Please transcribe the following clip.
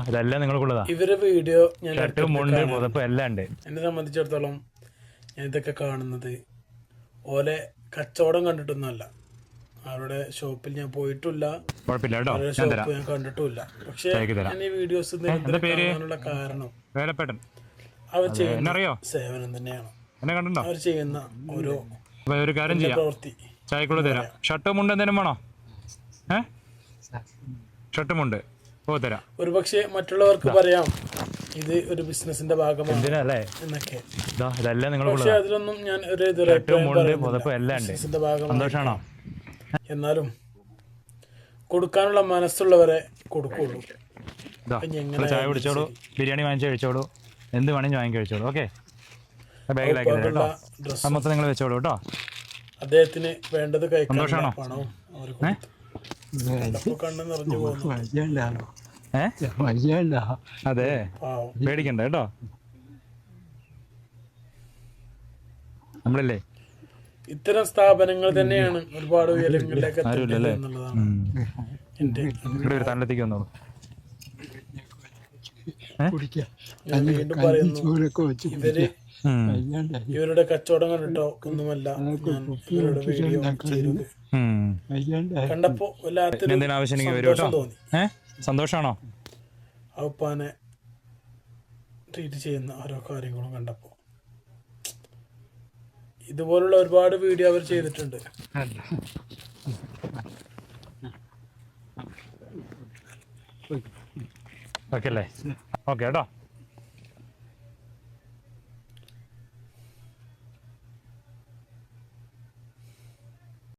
ഇതെല്ലാം നിങ്ങൾക്കുള്ളതാ. ഇവരെ വീഡിയോ ഞാൻ ഷർട്ടും മുണ്ട് പുതപ്പ് എല്ലാം ഉണ്ട്. എന്നെ സംബന്ധിച്ചിടത്തോളം ഞാൻ ഇതൊക്കെ കാണുന്നത് ഓലെ കച്ചവടം കണ്ടിട്ടൊന്നുമല്ല. അവരുടെ ഷോപ്പിൽ ഞാൻ പോയിട്ടില്ല, അവരുടെ ഷോപ്പ് ഞാൻ കണ്ടിട്ടുമില്ല. പക്ഷെ ഞാൻ ഈ വീഡിയോസ് കാണാനുള്ള കാരണം അവർ ചെയ്യുന്ന സേവനം തന്നെയാണ്. അവർ ചെയ്യുന്ന ഓരോ പ്രവൃത്തി. ചായക്കുള്ള തരാം. ഷർട്ടും മുണ്ട് എന്തെങ്കിലും വേണോ? ഷർട്ടും മുണ്ട് തരാം. ഒരു പക്ഷെ മറ്റുള്ളവർക്ക് പറയാം ഇത് ഒരു ബിസിനസിന്റെ ഭാഗമാണ് എന്നൊക്കെ. പക്ഷെ അതിലൊന്നും ഞാൻ ഒരു ബിസിനസിന്റെ ഭാഗമാണ്. എന്നാലും കൊടുക്കാനുള്ള മനസ്സുള്ളവരെ കൊടുക്കുള്ളൂ. ചായ കുടിച്ചോളൂ, ബിരിയാണി വാങ്ങിച്ചു കഴിച്ചോളൂ, എന്ത് വേണമെങ്കിൽ വാങ്ങി കഴിച്ചോളൂ. ഓക്കെ, മൊത്തം നിങ്ങൾ വെച്ചോളൂ കേട്ടോ. അദ്ദേഹത്തിന് വേണ്ടത് കഴിക്കാനുള്ള പണവും കണ്ണു നിറഞ്ഞു പോകുന്നു. അതെ, പേടിക്കണ്ട കേട്ടോ. നമ്മളല്ലേ ഇത്തരം സ്ഥാപനങ്ങൾ തന്നെയാണ് ഒരുപാട് ഉയരങ്ങളിലേക്ക് എത്തുന്നത് എന്നുള്ളതാണ് ഒരു തലത്തേക്ക് വന്നോളൂ. ഞാൻ വീണ്ടും പറയുന്നു, ഇവരുടെ കച്ചവടം കണ്ടിട്ടോ ഒന്നുമല്ല ഞാൻ ഇവരുടെ വീഡിയോ ചെയ്തത്. കണ്ടപ്പോ വല്ലാത്തൊരു തോന്നി. സന്തോഷാണോ അവപ്പാനെ ട്രീറ്റ് ചെയ്യുന്ന ഓരോ കാര്യങ്ങളും കണ്ടപ്പോ. ഇതുപോലുള്ള ഒരുപാട് വീഡിയോ അവർ ചെയ്തിട്ടുണ്ട്. ഓക്കെ അല്ലേ? ഓക്കെ കേട്ടോ.